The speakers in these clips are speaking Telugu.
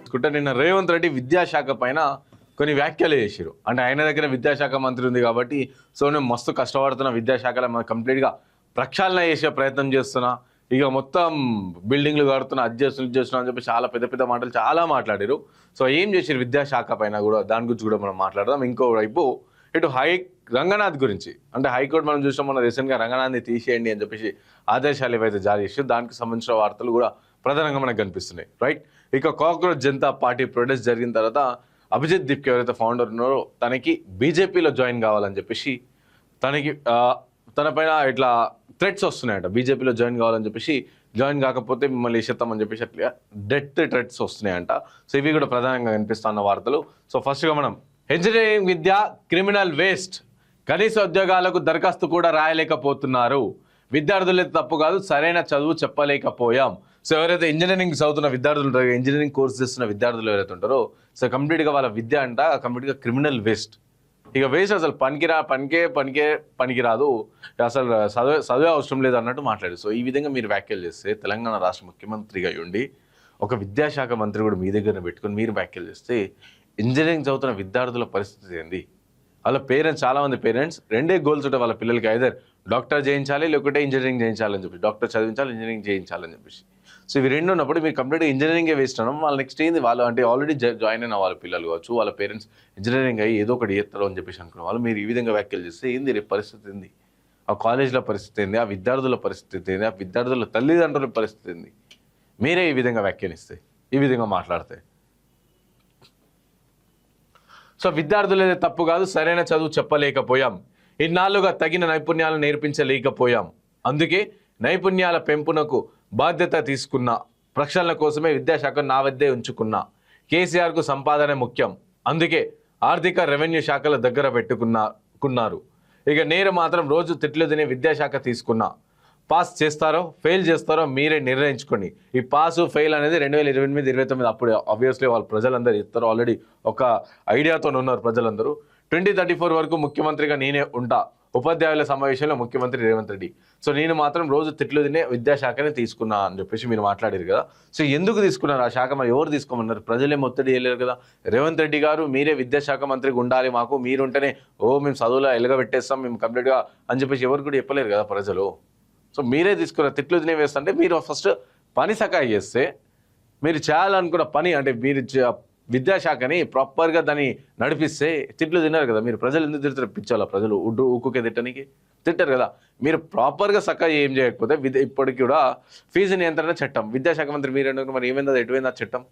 తీసుకుంటే నిన్న రేవంత్ రెడ్డి విద్యాశాఖ పైన కొన్ని వ్యాఖ్యలు చేశారు. అంటే ఆయన దగ్గర విద్యాశాఖ మంత్రి ఉంది కాబట్టి సో నేను మస్తు కష్టపడుతున్నా, విద్యాశాఖలో కంప్లీట్గా ప్రక్షాళన చేసే ప్రయత్నం చేస్తున్నా, ఇక మొత్తం బిల్డింగ్లు కడుతున్నా, అది చేస్తున్నా ఇది చేస్తున్నా అని చెప్పి చాలా పెద్ద పెద్ద మాటలు చాలా మాట్లాడారు. సో ఏం చేశారు విద్యాశాఖ పైన కూడా, దాని గురించి కూడా మనం మాట్లాడదాం. ఇంకోవైపు ఇటు రంగనాథ్ గురించి, అంటే హైకోర్టు మనం చూసాం మన రీసెంట్గా రంగనాథ్ని తీసేయండి అని చెప్పేసి ఆదేశాలు ఏవైతే జారీ చేసారు, దానికి సంబంధించిన వార్తలు కూడా ప్రధానంగా మనకు కనిపిస్తున్నాయి. రైట్, ఇక కాక్రోచ్ జనతా పార్టీ ప్రొటెస్ట్ జరిగిన తర్వాత అభిజిత్ దీప్కి ఎవరైతే ఫౌండర్ ఉన్నారో తనకి బీజేపీలో జాయిన్ కావాలని చెప్పేసి తన పైన ఇట్లా థ్రెట్స్ వస్తున్నాయంట. బీజేపీలో జాయిన్ కావాలని చెప్పేసి, జాయిన్ కాకపోతే మిమ్మల్ని ఇష్టమని చెప్పేసి అట్లా డెత్ థ్రెట్స్ వస్తున్నాయంట. సో ఇవి కూడా ప్రధానంగా కనిపిస్తున్న వార్తలు. సో ఫస్ట్గా మనం ఇంజనీరింగ్ విద్య క్రిమినల్ వేస్ట్, కనీస ఉద్యోగాలకు దరఖాస్తు కూడా రాయలేకపోతున్నారు, విద్యార్థులైతే తప్పు కాదు సరైన చదువు చెప్పలేకపోయాం. సో ఎవరైతే ఇంజనీరింగ్ చదువుతున్న విద్యార్థులు ఉంటారో, ఇంజనీరింగ్ కోర్స్ చేస్తున్న విద్యార్థులు ఎవరైతే ఉంటారో, సో కంప్లీట్గా వాళ్ళ విద్య అంట కంప్లీట్గా క్రిమినల్ వేస్ట్. ఇక వేస్ట్, అసలు పనికిరాదు, అసలు చదివే అవసరం లేదు అన్నట్టు మాట్లాడు. సో ఈ విధంగా మీరు వ్యాఖ్యలు చేస్తే, తెలంగాణ రాష్ట్ర ముఖ్యమంత్రిగా ఉండి ఒక విద్యాశాఖ మంత్రి కూడా మీ దగ్గర పెట్టుకొని మీరు వ్యాఖ్యలు చేస్తే ఇంజనీరింగ్ చదువుతున్న విద్యార్థుల పరిస్థితి ఏంది? వాళ్ళ పేరెంట్స్, చాలామంది పేరెంట్స్ రెండే గోల్స్ ఉంటాయి వాళ్ళ పిల్లలకి, ఐదర్ డాక్టర్ చేయించాలి లేకుంటే ఇంజనీరింగ్ చేయించాలని చెప్పి, డాక్టర్ చదివించాలి ఇంజనీరింగ్ చేయించాలని చెప్పేసి. సో ఇవి రెండు ఉన్నప్పుడు మీరు కంప్లీట్గా ఇంజనీరింగే వేస్ట్ అన్నాం. వాళ్ళు నెక్స్ట్ ఏంది, వాళ్ళు అంటే ఆల్రెడీ జాయిన్ అయిన వాళ్ళ పిల్లలు కావచ్చు, వాళ్ళ పేరెంట్స్ ఇంజనీరింగ్ అయ్యి ఏదో ఒకటి చేస్తారు అని చెప్పేసి అనుకున్న వాళ్ళు మీరు ఈ విధంగా వ్యాఖ్యలు చేస్తే ఏంది రేపు పరిస్థితి ఏంది? ఆ కాలేజీల పరిస్థితి ఏంది? ఆ విద్యార్థుల పరిస్థితి ఏంది? ఆ విద్యార్థుల తల్లిదండ్రుల పరిస్థితి ఏంది? మీరే ఈ విధంగా వ్యాఖ్యానిస్తే, ఈ విధంగా మాట్లాడితే. సో విద్యార్థులదే తప్పు కాదు, సరైన చదువు చెప్పలేకపోయాం, ఇన్నాళ్ళుగా తగిన నైపుణ్యాలు నేర్పించలేకపోయాం, అందుకే నైపుణ్యాల పెంపునకు బాధ్యత తీసుకున్నా, ప్రక్షాళన కోసమే విద్యాశాఖ నా వద్దే ఉంచుకున్నా, కేసీఆర్కు సంపాదన ముఖ్యం, అందుకే ఆర్థిక రెవెన్యూ శాఖల దగ్గర పెట్టుకున్నారు, ఇక నేను మాత్రం రోజు తిట్లు తినే విద్యాశాఖ తీసుకున్నా, పాస్ చేస్తారో ఫెయిల్ చేస్తారో మీరే నిర్ణయించుకోండి. ఈ పాసు ఫెయిల్ అనేది 2028, 2029 అప్పుడు ఆబ్వియస్లీ వాళ్ళు ప్రజలందరూ ఇస్తారు, ఆల్రెడీ ఒక ఐడియాతో ఉన్నారు ప్రజలందరూ. 2034 వరకు ముఖ్యమంత్రిగా నేనే ఉంటా, ఉపాధ్యాయుల సమావేశంలో ముఖ్యమంత్రి రేవంత్ రెడ్డి. సో నేను మాత్రం రోజు తిట్లు తినే విద్యాశాఖనే తీసుకున్నా అని చెప్పేసి మీరు మాట్లాడారు కదా. సో ఎందుకు తీసుకున్నారు ఆ శాఖ? మరి ఎవరు తీసుకోమన్నారు? ప్రజలేం ఒత్తిడి చేయలేరు కదా. రేవంత్ రెడ్డి గారు మీరే విద్యాశాఖ మంత్రిగా ఉండాలి, మాకు మీరుంటేనే మేము చదువులో ఎలగబెట్టేస్తాం మేము కంప్లీట్గా అని చెప్పేసి ఎవరు కూడా చెప్పలేరు కదా ప్రజలు. సో మీరే తీసుకున్న తిట్లు తినే వేస్తుంటే మీరు ఫస్ట్ పని సకాయి చేస్తే, మీరు చేయాలనుకున్న పని అంటే మీరు విద్యాశాఖని ప్రాపర్గా దాన్ని నడిపిస్తే తిట్లు తిన్నారు కదా. మీరు ప్రజలు ఎందుకు తిడతారు? పిచ్చాలా ప్రజలు ఊకుకే తిట్టడానికి తిట్టారు కదా. మీరు ప్రాపర్గా సకాయి ఏం చేయకపోతే ఇప్పటికి కూడా ఫీజు నియంత్రణ చట్టం, విద్యాశాఖ మంత్రి మీరు ఎందుకు మరి ఏమైందా ఎటువైందా చట్టం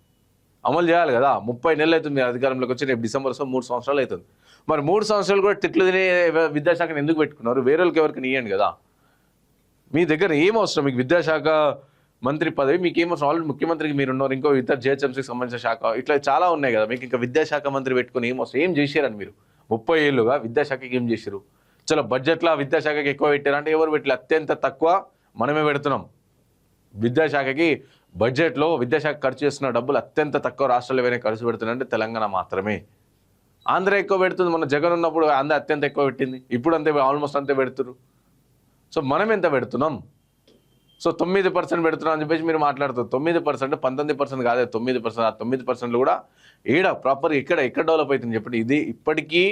అమలు చేయాలి కదా. 30 నెలలు అవుతుంది మీరు అధికారంలోకి వచ్చి, రేపు డిసెంబర్ వస్తే 3 సంవత్సరాలు అవుతుంది. మరి 3 సంవత్సరాలు కూడా తిట్లు తినే విద్యాశాఖను ఎందుకు పెట్టుకున్నారు? వేరే వాళ్ళకి ఎవరికి ఇవ్వండి కదా. మీ దగ్గర ఏం అవసరం? మీకు విద్యాశాఖ మంత్రి పదవి మీకు ఏమవసరం? ఆల్రెడీ ముఖ్యమంత్రికి మీరు ఉన్నారు, ఇంకో ఇతర జిహెచ్ఎంసీకి సంబంధించిన శాఖ ఇట్లా చాలా ఉన్నాయి కదా. మీకు ఇంకా విద్యాశాఖ మంత్రి పెట్టుకుని ఏం అవసరం? ఏం చేశారని మీరు 30 ఏళ్ళుగా విద్యాశాఖకి ఏం చేశారు? చలో బడ్జెట్లో విద్యాశాఖకి ఎక్కువ పెట్టారంటే ఎవరు పెట్టలేదు, అత్యంత తక్కువ మనమే పెడుతున్నాం. విద్యాశాఖకి బడ్జెట్లో విద్యాశాఖ ఖర్చు చేస్తున్న డబ్బులు అత్యంత తక్కువ రాష్ట్రాలు ఏవైనా ఖర్చు పెడుతున్నాయంటే తెలంగాణ మాత్రమే. ఆంధ్ర ఎక్కువ పెడుతుంది, మన జగన్ ఉన్నప్పుడు ఆంధ్ర అత్యంత ఎక్కువ పెట్టింది, ఇప్పుడు అంతే ఆల్మోస్ట్ అంతే పెడుతున్నారు. సో మనం ఎంత పెడుతున్నాం? సో 9% పెడుతున్నాం అని చెప్పేసి మీరు మాట్లాడుతారు. 9% 19% కాదే 9%. ఆ 9%లో కూడా ప్రాపర్ ఎక్కడ డెవలప్ అవుతుంది చెప్పండి. ఇది ఇప్పటికీ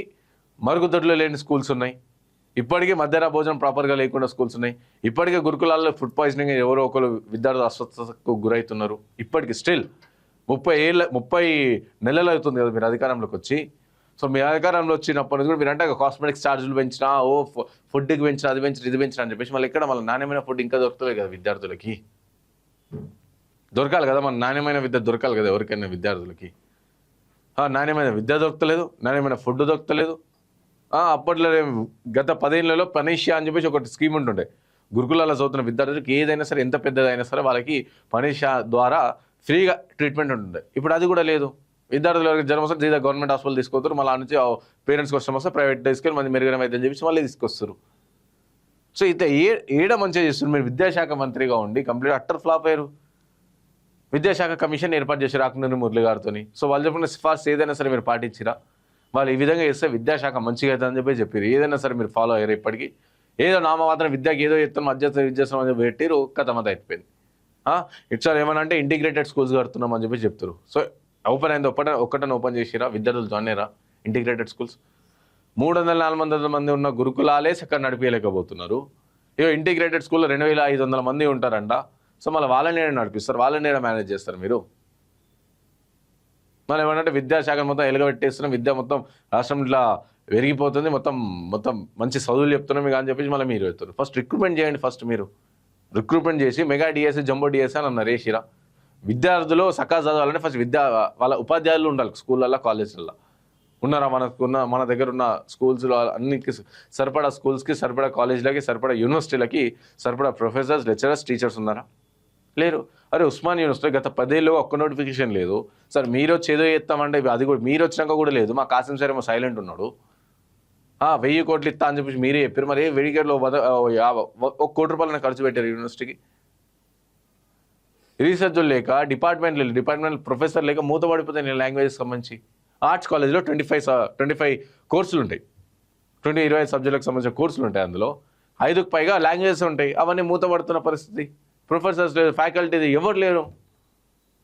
మరుగుదొడ్లు లేని స్కూల్స్ ఉన్నాయి, ఇప్పటికీ మధ్యాహ్న భోజనం ప్రాపర్గా లేకుండా స్కూల్స్ ఉన్నాయి, ఇప్పటికే గురుకులాల్లో ఫుడ్ పాయిజనింగ్ ఎవరో ఒకరు విద్యార్థులు అస్వస్థతకు గురవుతున్నారు. ఇప్పటికీ స్టిల్ 30 నెలలు అవుతుంది కదా మీరు అధికారంలోకి వచ్చి. సో మీ అధికారంలో వచ్చినప్పటి కూడా మీరు అంటే కాస్మెటిక్స్ ఛార్జీలు పెంచినా, ఫుడ్కి పెంచినా, అది పెంచిన ఇది పెంచినా అని చెప్పేసి మళ్ళీ మళ్ళీ నాణ్యమైన ఫుడ్ ఇంకా దొరుకుతుంది కదా విద్యార్థులకి. దొరకాలి కదా, మన నాణ్యమైన విద్య దొరకాలి కదా ఎవరికైనా విద్యార్థులకి. నాణ్యమైన విద్య దొరకలేదు, నాణ్యమైన ఫుడ్ దొరకలేదు. అప్పట్లో గత 10 ఏళ్లలో పనీషియా అని చెప్పేసి ఒకటి స్కీమ్ ఉంటుండే. గురుకులాల్లో చదువుతున్న విద్యార్థులకి ఏదైనా సరే, ఎంత పెద్దదైనా సరే వాళ్ళకి పనీషియా ద్వారా ఫ్రీగా ట్రీట్మెంట్ ఉంటుండే. ఇప్పుడు అది కూడా లేదు. విద్యార్థులకు జ్వరం వస్తే సీదా గవర్నమెంట్ హాస్పిటల్ తీసుకొస్తారు, మళ్ళీ నుంచి పేరెంట్స్కి కష్టం వస్తే ప్రైవేట్ తీసుకెళ్ళి మంది మెరుగైన వైద్యం చెప్పి మళ్ళీ తీసుకొస్తారు. సో అయితే ఏడ మంచిగా చేస్తారు. మీరు విద్యాశాఖ మంత్రిగా ఉండి కంప్లీట్ అట్టర్ ఫ్లాప్ అయ్యారు. విద్యాశాఖ కమిషన్ ఏర్పాటు చేశారు ఆకునూరి మురళి గారితో. సో వాళ్ళు చెప్పిన సిఫార్సు ఏదైనా సరే మీరు పాటించిరా? వాళ్ళు ఈ విధంగా చేస్తే విద్యాశాఖ మంచిగా అవుతుందని చెప్పి చెప్పారు. ఏదైనా సరే మీరు ఫాలో అయ్యారు? ఇప్పటికీ ఏదో నామమాత్రం విద్యకి ఏదో చెప్తాం, మధ్యస్థం విద్యాసం అని చెప్పి పెట్టిరు, కథమత అయిపోయింది. ఇట్లా ఏమన్నా అంటే ఇంటిగ్రేటెడ్ స్కూల్స్ కడుతున్నాం అని చెప్పి చెప్తారు. సో ఓపెన్ అయింది, ఒక్కటని ఓపెన్ చేసిరా, విద్యార్థులు జాయిన్ అయ్యారా ఇంటిగ్రేటెడ్ స్కూల్స్? 300-400 మంది ఉన్న గురుకులాలే చక్కగా నడిపించలేకపోతున్నారు. ఇక ఇంటిగ్రేటెడ్ స్కూల్లో 2500 మంది ఉంటారంట. సో మళ్ళీ వాళ్ళని నడిపిస్తారు, వాళ్ళని మేనేజ్ చేస్తారు మీరు. మళ్ళీ ఏమంటే విద్యాశాఖ మొత్తం ఎలుగబెట్టేస్తున్నాం, విద్య మొత్తం రాష్ట్రం ఇట్లా పెరిగిపోతుంది, మొత్తం మొత్తం మంచి చదువులు చెప్తున్నాం మీకు అని చెప్పేసి మళ్ళీ మీరు చెప్తారు. ఫస్ట్ రిక్రూట్మెంట్ చేయండి. ఫస్ట్ మీరు రిక్రూట్మెంట్ చేసి మెగా డిఎస్సి, జంబో డిఎస్సి అని అన్నారు రేసిరా. విద్యార్థులు సకా చదవాలంటే ఫస్ట్ వాళ్ళ ఉపాధ్యాయులు ఉండాలి స్కూళ్ళల్లో, కాలేజీలలో. ఉన్నారా? మన దగ్గర ఉన్న స్కూల్స్లో అన్నిటికీ సరిపడా స్కూల్స్కి, సరిపడా కాలేజీలకి, సరిపడా యూనివర్సిటీలకి సరిపడా ప్రొఫెసర్స్, లెక్చరర్స్, టీచర్స్ ఉన్నారా? లేరు. అరే ఉస్మాన్ యూనివర్సిటీ గత 10 ఏళ్ళుగా ఒక్క నోటిఫికేషన్ లేదు సార్. మీరు వచ్చి ఏదో చేస్తామంటే అది కూడా మీరు వచ్చినాక కూడా లేదు. మా కాసిం సార్ ఏమో సైలెంట్ ఉన్నాడు. 1000 కోట్లు ఇస్తా అని చెప్పేసి మీరే చెప్పారు. మరి వెడిగేట్లో 1 కోటి రూపాయలు ఖర్చు పెట్టారు యూనివర్సిటీకి. రీసెర్చ్లు లేక, డిపార్ట్మెంట్ ప్రొఫెసర్ లేక మూత పడిపోతాయి. నేను లాంగ్వేజెస్ సంబంధించి ఆర్ట్స్ కాలేజ్లో 25 కోర్సులు ఉంటాయి. 25 సబ్జెక్టులకు సంబంధించిన కోర్సులు ఉంటాయి. అందులో 5కు పైగా లాంగ్వేజెస్ ఉంటాయి. అవన్నీ మూత పడుతున్న పరిస్థితి. ప్రొఫెసర్స్ లేదు, ఫ్యాకల్టీ ఎవరు లేరు.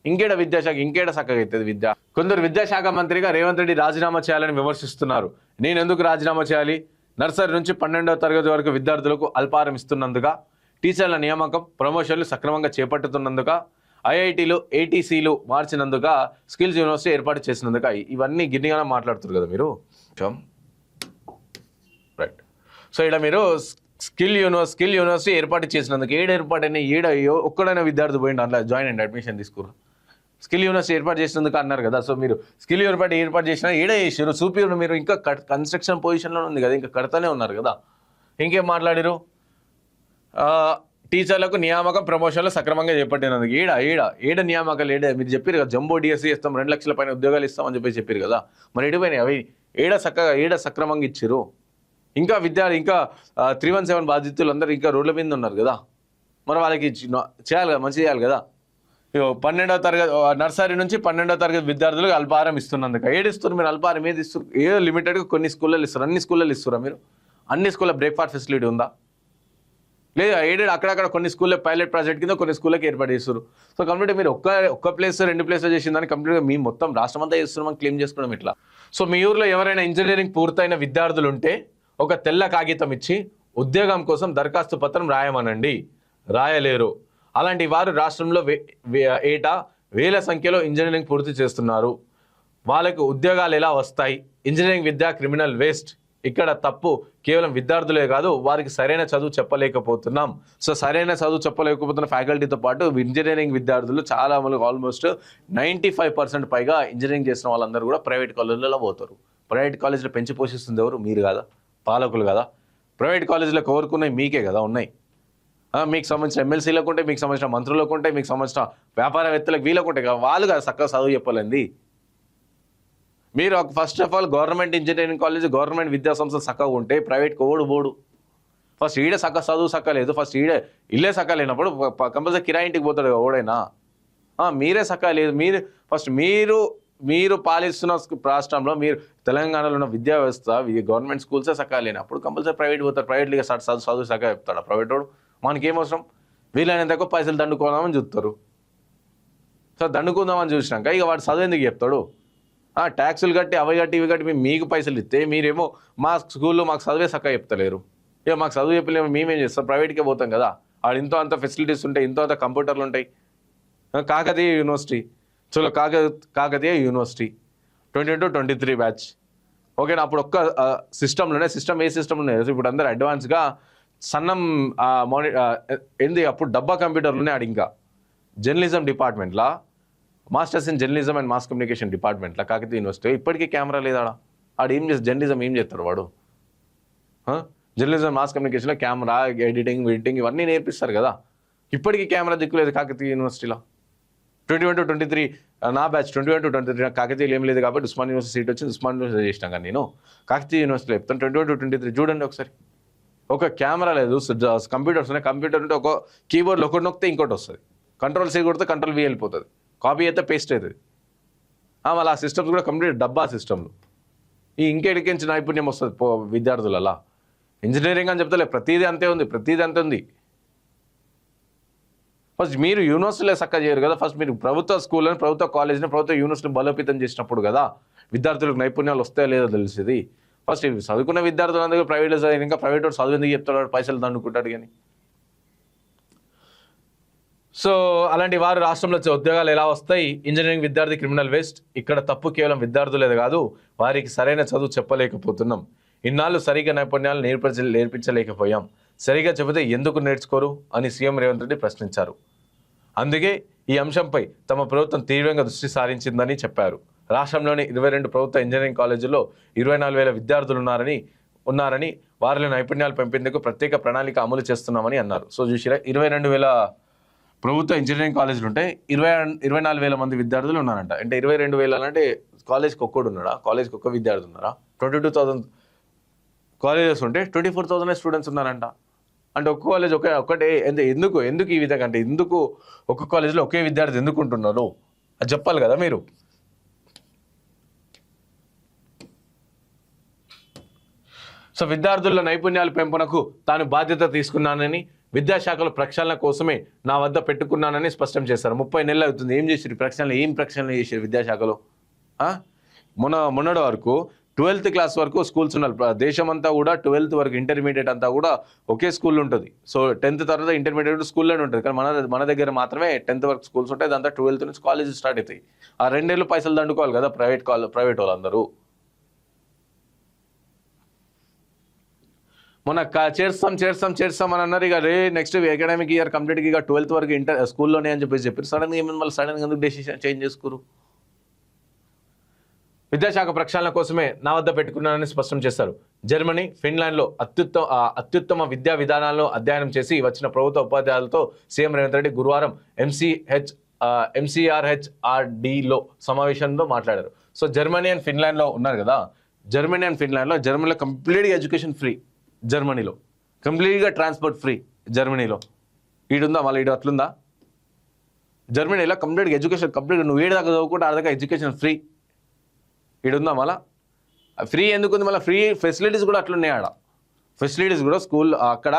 ఇంకేడ విద్యాశాఖ ఇంకేడ చక్కగా అవుతుంది విద్య. కొందరు విద్యాశాఖ మంత్రిగా రేవంత్ రెడ్డి రాజీనామా చేయాలని విమర్శిస్తున్నారు. నేను ఎందుకు రాజీనామా చేయాలి? నర్సరీ నుంచి 12వ తరగతి వరకు విద్యార్థులకు అల్పారం ఇస్తున్నందుక, టీచర్ల నియామకం, ప్రమోషన్లు సక్రమంగా చేపట్టుతున్నందుక, ఐఐటీలు, ఏటీసీలు మార్చినందుక, స్కిల్స్ యూనివర్సిటీ ఏర్పాటు చేసినందుక, ఇవన్నీ గిన్నెగా మాట్లాడుతారు కదా మీరు. రైట్. సో ఇక్కడ మీరు స్కిల్ యూనివర్సిటీ ఏర్పాటు చేసినందుకు ఏర్పాటైనా ఒక్కడైనా విద్యార్థి పోయింది అందులో జాయిన్ అయ్యండి, అడ్మిషన్ తీసుకురు. స్కిల్ యూనివర్సిటీ ఏర్పాటు చేసినందుకు అన్నారు కదా. సో మీరు స్కిల్ ఏర్పాటు చేసినా చేసారు చూపిరు. మీరు ఇంకా కన్స్ట్రక్షన్ పొజిషన్లో ఉంది కదా, ఇంకా కడతానే ఉన్నారు కదా. ఇంకేం మాట్లాడారు? టీచర్లకు నియామకం, ప్రమోషన్లు సక్రమంగా చేపట్టినందుకు ఏడ నియామకాలు మీరు చెప్పారు కదా. జంబో డిఎస్సీ ఇస్తాం, 2 లక్షల పైన ఉద్యోగాలు ఇస్తామని చెప్పి చెప్పారు కదా. మరి ఎడిపోయినాయి అవి? ఏడ సక్రమంగా ఇచ్చారు? ఇంకా 317 బాధితులు అందరూ ఇంకా రోడ్ల మీద ఉన్నారు కదా. మరి వాళ్ళకి చేయాలి కదా, మంచి చేయాలి కదా. 12వ తరగతి నర్సరీ నుంచి 12వ తరగతి విద్యార్థులకు అల్పాహారం ఇస్తున్నందుకు ఏడిస్తారు మీరు. అల్పాహారం ఏది ఇస్తారు? ఏదో లిమిటెడ్గా కొన్ని స్కూళ్ళలో ఇస్తారు. అన్ని స్కూళ్ళలో ఇస్తారా మీరు? అన్ని స్కూల్లో బ్రేక్ఫాస్ట్ ఫెసిలిటీ ఉందా? లేదా అక్కడక్కడ కొన్ని స్కూల్లో పైలట్ ప్రాజెక్ట్ కింద కొన్ని స్కూళ్ళకి ఏర్పాటు చేస్తారు. సో కంప్లీట్గా మీరు ఒక్క ప్లేస్ 2 ప్లేస్లో చేసిందని కంప్లీట్గా మీ మొత్తం రాష్ట్రం అంతా చేస్తున్నామని క్లెయిమ్ చేసుకోవడం ఇట్లా. సో మీ ఊర్లో ఎవరైనా ఇంజనీరింగ్ పూర్తయిన విద్యార్థులు ఉంటే ఒక తెల్ల కాగితం ఇచ్చి ఉద్యోగం కోసం దరఖాస్తు పత్రం రాయమనండి. రాయలేరు. అలాంటి వారు రాష్ట్రంలో ఏటా వేల సంఖ్యలో ఇంజనీరింగ్ పూర్తి చేస్తున్నారు. వాళ్ళకు ఉద్యోగాలు ఎలా వస్తాయి? ఇంజనీరింగ్ విద్య క్రిమినల్ వేస్ట్. ఇక్కడ తప్పు కేవలం విద్యార్థులే కాదు, వారికి సరైన చదువు చెప్పలేకపోతున్నాం. సో సరైన చదువు చెప్పలేకపోతున్న ఫ్యాకల్టీతో పాటు ఇంజనీరింగ్ విద్యార్థులు చాలా మంది ఆల్మోస్ట్ 95% పైగా ఇంజనీరింగ్ చేసిన వాళ్ళందరూ కూడా ప్రైవేట్ కాలేజీలలో పోతారు. ప్రైవేట్ కాలేజీలో పెంచి పోషిస్తుంది ఎవరు? మీరు కదా, పాలకులు కదా. ప్రైవేట్ కాలేజీలో కోరుకున్నాయి మీకే కదా ఉన్నాయి. మీకు సంబంధించిన ఎమ్మెల్సీలకు ఉంటాయి, మీకు సంబంధించిన మంత్రులకు ఉంటాయి, మీకు సంబంధించిన వ్యాపారవేత్తలకు వీళ్ళకు ఉంటాయి కదా. వాళ్ళు కదా చక్కగా చదువు చెప్పలేంది. మీరు first of all government engineering college, government విద్యా సంస్థ చక్కగా ఉంటే ప్రైవేట్కి ఓడు. ఫస్ట్ ఈడే చదువు చక్కలేదు. ఫస్ట్ ఇల్లే చక్కలేనప్పుడు కంపల్సరీ కిరాయి ఇంటికి పోతాడు ఓడైనా. మీరే చక్కగా లేదు. మీరు పాలిస్తున్న రాష్ట్రంలో, మీరు తెలంగాణలో ఉన్న విద్యా వ్యవస్థ గవర్నమెంట్ స్కూల్సే చక్కగా లేనప్పుడు కంపల్సరీ ప్రైవేట్ పోతారు. ప్రైవేట్గా చదువు చక్కగా చెప్తాడు ప్రైవేట్ వాడు. మనకేం అవసరం? వీళ్ళైనంత ఎక్కువ పైసలు దండుకోదామని చూస్తారు. సో దండుకుందామని చూసినాక ఇక వాడు చదువు ఎందుకు చెప్తాడు? ట్యాక్సులు కట్టి ఇవి కట్టి మీకు పైసలు ఇస్తే మీరేమో మా స్కూల్లో మాకు చదివే చక్కగా చెప్తలేరు. ఇక మాకు చదువు చెప్పలేమో మేమేం చేస్తాం? ప్రైవేట్కే పోతాం కదా. ఆడ ఇంతో అంత ఫెసిలిటీస్ ఉంటాయి, ఇంతో అంత కంప్యూటర్లు ఉంటాయి. కాకతీయ యూనివర్సిటీ, చలో కాకతీయ యూనివర్సిటీ 22-23 బ్యాచ్ ఓకేనా. అప్పుడు ఒక్క సిస్టంలోనే ఏ సిస్టంలోనే ఇప్పుడు అందరూ అడ్వాన్స్గా సన్నం అప్పుడు డబ్బా కంప్యూటర్లోనే ఆడు. ఇంకా జర్నలిజం డిపార్ట్మెంట్లో, masters in journalism and mass communication డిపార్ట్మెంట్లో కాకతీయ యూనివర్సిటీ ఇప్పటికీ కెమెరా లేదా? ఆడు ఏం చేస్తారు? జర్నలిజం ఏం చేస్తాడు వాడు? జర్నలిజం మాస్ కమ్యూనికేషన్లో కెమెరా, ఎడిటింగ్ ఇవన్నీ నేర్పిస్తారు కదా. ఇప్పటికీ కెమెరా దిక్కులేదు కాకతీయ యూనివర్సిటీలో. 21-23 నా బ్యాచ్ 21-23 కాకతీయలో ఏం లేదు కాబట్టి ఉస్మాన్ యూనివర్సిటీ సీట్ వచ్చింది. ఉస్మాన్ యూనివర్సిటీ చేసినాం కానీ నేను కాకతీయ యూనివర్సిటీలో చెప్తాను. 21-23 చూడండి ఒకసారి. ఒక కెమెరా లేదు, కంప్యూటర్స్ ఉన్నాయి. కంప్యూటర్ ఉంటే ఒక కీబోర్డ్లో ఒకటి నొక్కితే ఇంకోటి వస్తుంది. కంట్రోల్ సి కొడితే కంట్రోల్ వి వెళ్ళిపోతుంది. కాపీ అయితే పేస్ట్ అవుతుంది. మళ్ళీ ఆ సిస్టమ్స్ కూడా కంప్లీట్ డబ్బా సిస్టమ్లు. ఇంకెడికించి నైపుణ్యం వస్తుంది విద్యార్థులలో. ఇంజనీరింగ్ అని చెప్తలే, ప్రతిదీ అంతే ఉంది. ఫస్ట్ మీరు యూనివర్సిటీలో చక్కగా చేయరు కదా, ఫస్ట్ మీరు ప్రభుత్వ స్కూళ్ళని, ప్రభుత్వ కాలేజ్ని, ప్రభుత్వ యూనివర్సిటీని బలోపేతం చేసినప్పుడు కదా విద్యార్థులకు నైపుణ్యాలు వస్తాయో లేదో తెలిసేది. ఫస్ట్ చదువుకున్న విద్యార్థులందరూ ప్రైవేట్లో చదివి ఇంకా ప్రైవేట్ వాడు చదువు ఎందుకు చెప్తాడు, పైసలు దండుకుంటాడు కానీ. సో అలాంటి వారు రాష్ట్రంలో ఉద్యోగాలు ఎలా వస్తాయి? ఇంజనీరింగ్ విద్యార్థి క్రిమినల్ వేస్ట్. ఇక్కడ తప్పు కేవలం విద్యార్థులేదే కాదు, వారికి సరైన చదువు చెప్పలేకపోతున్నాం. ఇన్నాళ్ళు సరిగా నైపుణ్యాలు నేర్పించలేకపోయాం. సరిగా చెబితే ఎందుకు నేర్చుకోరు అని సీఎం రేవంత్ రెడ్డి ప్రశ్నించారు. అందుకే ఈ అంశంపై తమ ప్రభుత్వం తీవ్రంగా దృష్టి సారించిందని చెప్పారు. రాష్ట్రంలోని 22 ప్రభుత్వ ఇంజనీరింగ్ కాలేజీల్లో 24,000 విద్యార్థులు ఉన్నారని వారిలో నైపుణ్యాలు పెంపేందుకు ప్రత్యేక ప్రణాళిక అమలు చేస్తున్నామని అన్నారు. సో చూసిరా, 22,000 ప్రభుత్వ ఇంజనీరింగ్ కాలేజీలు ఉంటాయి, 24,000 మంది విద్యార్థులు ఉన్నారంట. అంటే 22,000 అంటే కాలేజ్కి ఒక్కడు ఉన్నాడా? కాలేజ్కి ఒక్క విద్యార్థి ఉన్నారా? 22,000 కాలేజెస్ ఉంటే 24,000 స్టూడెంట్స్ ఉన్నారంట. అంటే ఒక్క కాలేజ్ ఒకటే ఎందుకు ఈ విధంగా, అంటే ఎందుకు ఒక్క కాలేజీలో ఒకే విద్యార్థి ఎందుకు ఉంటున్నారు అది చెప్పాలి కదా మీరు. సో విద్యార్థుల నైపుణ్యాల పెంపునకు తాను బాధ్యత తీసుకున్నానని, విద్యాశాఖలో ప్రక్షాళన కోసమే నా వద్ద పెట్టుకున్నానని స్పష్టం చేశారు. 30 నెలలు అవుతుంది. ఏం చేసారు ప్రక్షాళన? ఏం ప్రక్షాళన చేశారు విద్యాశాఖలో? మొన్నటి వరకు 12th క్లాస్ వరకు స్కూల్స్ ఉన్నారు. దేశమంతా కూడా 12th వరకు, ఇంటర్మీడియట్ అంతా కూడా ఒకే స్కూల్ ఉంటుంది. సో 10th తర్వాత ఇంటర్మీడియట్ స్కూల్లోనే ఉంటుంది. కానీ మన దగ్గర మాత్రమే 10th వరకు స్కూల్స్ ఉంటాయి. దాంతో 12th నుంచి కాలేజెస్ స్టార్ట్ అవుతాయి. ఆ 2 ఏళ్ళు పైసలు దండుకోవాలి కదా ప్రైవేట్ వాళ్ళందరూ. మొన్న చేర్స్తాం అని అన్నారు. ఇక నెక్స్ట్ అకాడమిక్ ఇయర్ కంప్లీట్గా ఇక 12th వరకు స్కూల్లోనే అని చెప్పారు. సడన్గా ఏమైంది మళ్ళీ సడన్గా ఎందుకు డెసిషన్ చేంజ్ చేసుకోరు? విద్యాశాఖ ప్రక్షాళన కోసమే నా వద్ద పెట్టుకున్నానని స్పష్టం చేశారు. జర్మనీ, ఫిన్లాండ్లో అత్యుత్తమ విద్యా విధానాలను అధ్యయనం చేసి వచ్చిన ప్రభుత్వ ఉపాధ్యాయులతో సీఎం రేవంత్ రెడ్డి గురువారం MCRHRDలో సమావేశంలో మాట్లాడారు. సో జర్మనీ అండ్ ఫిన్లాండ్లో ఉన్నారు కదా, జర్మనీలో కంప్లీట్గా ఎడ్యుకేషన్ ఫ్రీ, జర్మనీలో కంప్లీట్గా ట్రాన్స్పోర్ట్ ఫ్రీ, జర్మనీలో. ఈడుందా మళ్ళీ ఈడు అట్లుందా? జర్మనీలో కంప్లీట్గా ఎడ్యుకేషన్ కంప్లీట్గా నువ్వు ఏడు దాకా చదువుకుంటే ఆడదాకా ఎడ్యుకేషన్ ఫ్రీ. ఈడుందా మళ్ళీ ఫ్రీ ఎందుకుంది? మళ్ళీ ఫ్రీ ఫెసిలిటీస్ కూడా అట్లున్నాయి. ఆడ ఫెసిలిటీస్ కూడా స్కూల్ అక్కడ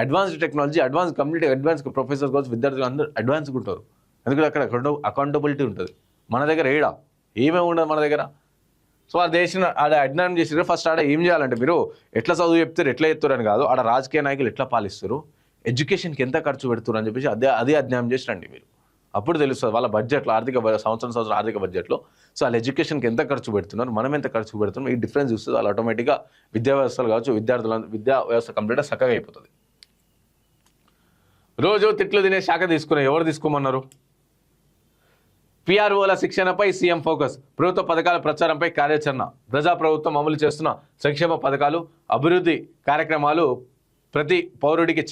advanced technology, complete advance professors కావచ్చు, విద్యార్థులు అందరూ అడ్వాన్స్గా ఉంటారు. ఎందుకంటే అక్కడ అకౌంటబిలిటీ ఉంటుంది. మన దగ్గర ఏమేమి ఉండదు మన దగ్గర. సో ఆ ఆడ అధ్యయనం చేసారు. ఫస్ట్ ఆడ ఏం చేయాలంటే మీరు ఎట్లా చదువు చెప్తారు, ఎట్లా చెప్తారు అని కాదు, ఆడ రాజకీయ నాయకులు ఎట్లా పాలిస్తారు, ఎడ్యుకేషన్కి ఎంత ఖర్చు పెడుతున్నారు అని చెప్పేసి అదే అధ్యయనం చేసి రండి మీరు. అప్పుడు తెలుస్తుంది వాళ్ళ బడ్జెట్లో, సంవత్సరం ఆర్థిక బడ్జెట్లో సో వాళ్ళ ఎడ్యుకేషన్కి ఎంత ఖర్చు పెడుతున్నారు, మనం ఎంత ఖర్చు పెడుతున్నాం, ఈ డిఫరెన్స్ చూస్తుంది. వాళ్ళు ఆటోమేటిక్గా విద్యా వ్యవస్థలు కావచ్చు, విద్యా వ్యవస్థ కంప్లీట్గా చక్కగా అయిపోతుంది. రోజు తిట్లు తినే శాఖ ఎవరు తీసుకోమన్నారు? PROల శిక్షణపై సీఎం ఫోకస్. ప్రభుత్వ పథకాల ప్రచారంపై కార్యాచరణ. ప్రజాప్రభుత్వం అమలు చేస్తున్న సంక్షేమ పథకాలు, అభివృద్ధి కార్యక్రమాలు ప్రతి పౌరుడికి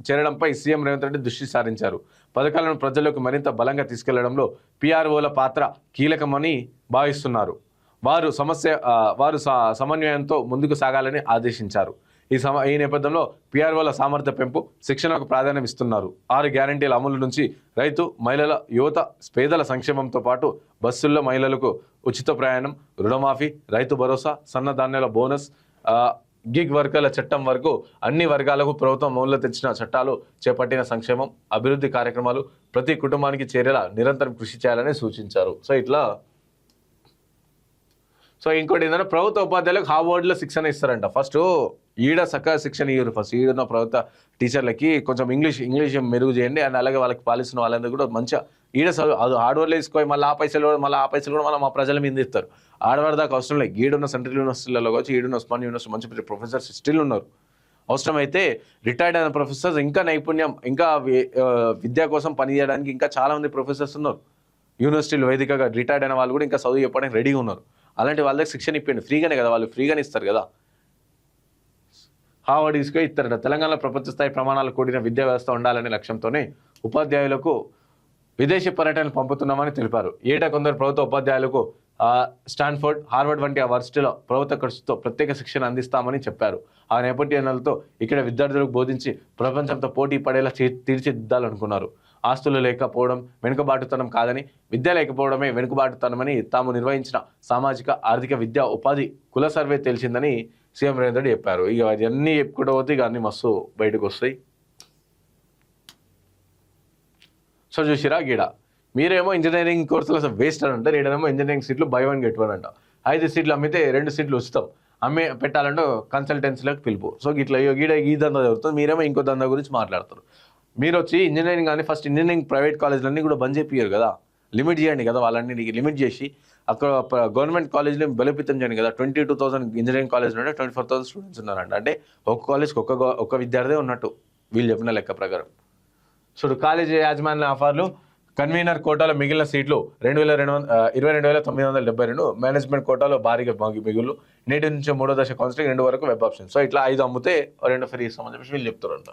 చేరడంపై సీఎం రేవంత్ రెడ్డి దృష్టి సారించారు. పథకాలను ప్రజలకు మరింత బలంగా తీసుకెళ్లడంలో PROల పాత్ర కీలకమని భావిస్తున్నారు. వారు సమన్వయంతో ముందుకు సాగాలని ఆదేశించారు. ఈ నేపథ్యంలో PROల సామర్థ్య పెంపు, శిక్షణకు ప్రాధాన్యం ఇస్తున్నారు. 6 గ్యారంటీల అమలు నుంచి రైతు, మహిళల, యువత, పేదల సంక్షేమంతో పాటు బస్సుల్లో మహిళలకు ఉచిత ప్రయాణం, రుణమాఫీ, రైతు భరోసా, సన్నధాన్యాల బోనస్, గిగ్ వర్కర్ల చట్టం వరకు అన్ని వర్గాలకు ప్రభుత్వం అమలులో తెచ్చిన చట్టాలు, చేపట్టిన సంక్షేమం, అభివృద్ధి కార్యక్రమాలు ప్రతి కుటుంబానికి చేరేలా నిరంతరం కృషి చేయాలని సూచించారు. సో ఇంకోటి ఏంటంటే ప్రభుత్వ ఉపాధ్యాయులకు హార్వర్డ్లో శిక్షణ ఇస్తారంట. ఫస్ట్ ఈడ చక్కగా శిక్షణ ఇయ్యరు. ఫస్ట్ ఈడున్న ప్రభుత్వ టీచర్లకి కొంచెం ఇంగ్లీష్ మెరుగు చేయండి అండ్ అలాగే వాళ్ళకి పాలిస్తున్న వాళ్ళందరూ కూడా మంచిగా ఈడ అది హార్వర్డ్లో తీసుకోవాలి. మళ్ళీ ఆ పైసలు కూడా మా ప్రజల మీద ఇస్తారు. హార్వర్డ్ దాకా అవసరం లేదు. ఈడున్న సెంట్రల్ యూనివర్సిటీలలో కావచ్చు, ఈడున్న ఉస్మానియా యూనివర్సిటీ మంచి ప్రొఫెసర్స్ స్టిల్ ఉన్నారు. అవసరమైతే రిటైర్డ్ అయిన ప్రొఫెసర్స్ ఇంకా నైపుణ్యం, ఇంకా విద్య కోసం పనిచేయడానికి ఇంకా చాలామంది ప్రొఫెసర్స్ ఉన్నారు. యూనివర్సిటీలు వేదికగా రిటైర్డ్ అయిన వాళ్ళు కూడా ఇంకా చదువు చెప్పడానికి రెడీగా ఉన్నారు. అలాంటి వాళ్ళకి శిక్షణ ఇప్పిండి. ఫ్రీగానే కదా, వాళ్ళు ఫ్రీగానే ఇస్తారు కదా. హార్వర్డ్ తీసుకొని ఇస్తారట. తెలంగాణలో ప్రపంచ స్థాయి ప్రమాణాలు కూడిన విద్యా వ్యవస్థ ఉండాలనే లక్ష్యంతోనే ఉపాధ్యాయులకు విదేశీ పర్యటనలు పంపుతున్నామని తెలిపారు. ఏటా కొందరు ప్రభుత్వ ఉపాధ్యాయులకు స్టాన్ఫోర్డ్, హార్వర్డ్ వంటి ఆ వర్సిటీలో ప్రభుత్వ ఖర్చుతో ప్రత్యేక శిక్షణ అందిస్తామని చెప్పారు. ఆ నేపథ్యాలతో ఇక్కడ విద్యార్థులకు బోధించి ప్రపంచంతో పోటీ పడేలా తీర్చిదిద్దాలనుకున్నారు. ఆస్తులు లేకపోవడం వెనుకబాటుతనం కాదని, విద్య లేకపోవడమే వెనుకబాటుతనమని తాము నిర్వహించిన సామాజిక, ఆర్థిక, విద్యా, ఉపాధి కుల సర్వే తెలిసిందని సీఎం రేవంత్ రెడ్డి చెప్పారు. ఇక అవన్నీ చెప్పుకుంటూ పోతే ఇక అన్నీ మస్తు బయటకు వస్తాయి. సో చూసిరా గీడ మీరేమో ఇంజనీరింగ్ కోర్సులు అసలు వేస్ట్ అని అంటారు, ఈడనేమో ఇంజనీరింగ్ సీట్లు బై 1 get 1 అంట. 5 సీట్లు అమ్మితే 2 సీట్లు ఉచితం, పెట్టాలంటే కన్సల్టెన్సీలకు పిలుపు. సో ఇట్లా గీడ ఈ దందా జరుగుతుంది, మీరేమో ఇంకో దందా గురించి మాట్లాడతారు. మీరు వచ్చి ఇంజనీరింగ్ కానీ ఫస్ట్ ఇంజనీరింగ్ ప్రైవేట్ కాలేజీలన్నీ కూడా బంద్ చేపియ్యారు కదా, లిమిట్ చేయండి కదా, వాళ్ళన్నిటికి లిమిట్ చేసి అక్కడ గవర్నమెంట్ కాలేజ్లో బలోపేతం చేయండి కదా. 22,000 ఇంజనీరింగ్ కాలేజ్లో ఉంటే 24,000 స్టూడెంట్స్ ఉన్నారంట. అంటే ఒక్క కాలేజ్కి ఒక్క విద్యార్థి ఉన్నట్టు వీళ్ళు చెప్పిన లెక్క ప్రకారం. సో కాలేజీ యాజమాన్య ఆఫర్లు, కన్వీనర్ కోటాలో మిగిలిన సీట్లు 22,972, మేనేజ్మెంట్ కోటాలో భారీగా మిగులు, నేటి నుంచి 3వ దశ కౌన్సిలింగ్ 2 వరకు వెబ్ ఆప్షన్. సో ఇట్లా 5 అమ్మితే 2 ఫ్రీ ఇస్తామని చెప్పి వీళ్ళు చెప్తారంట.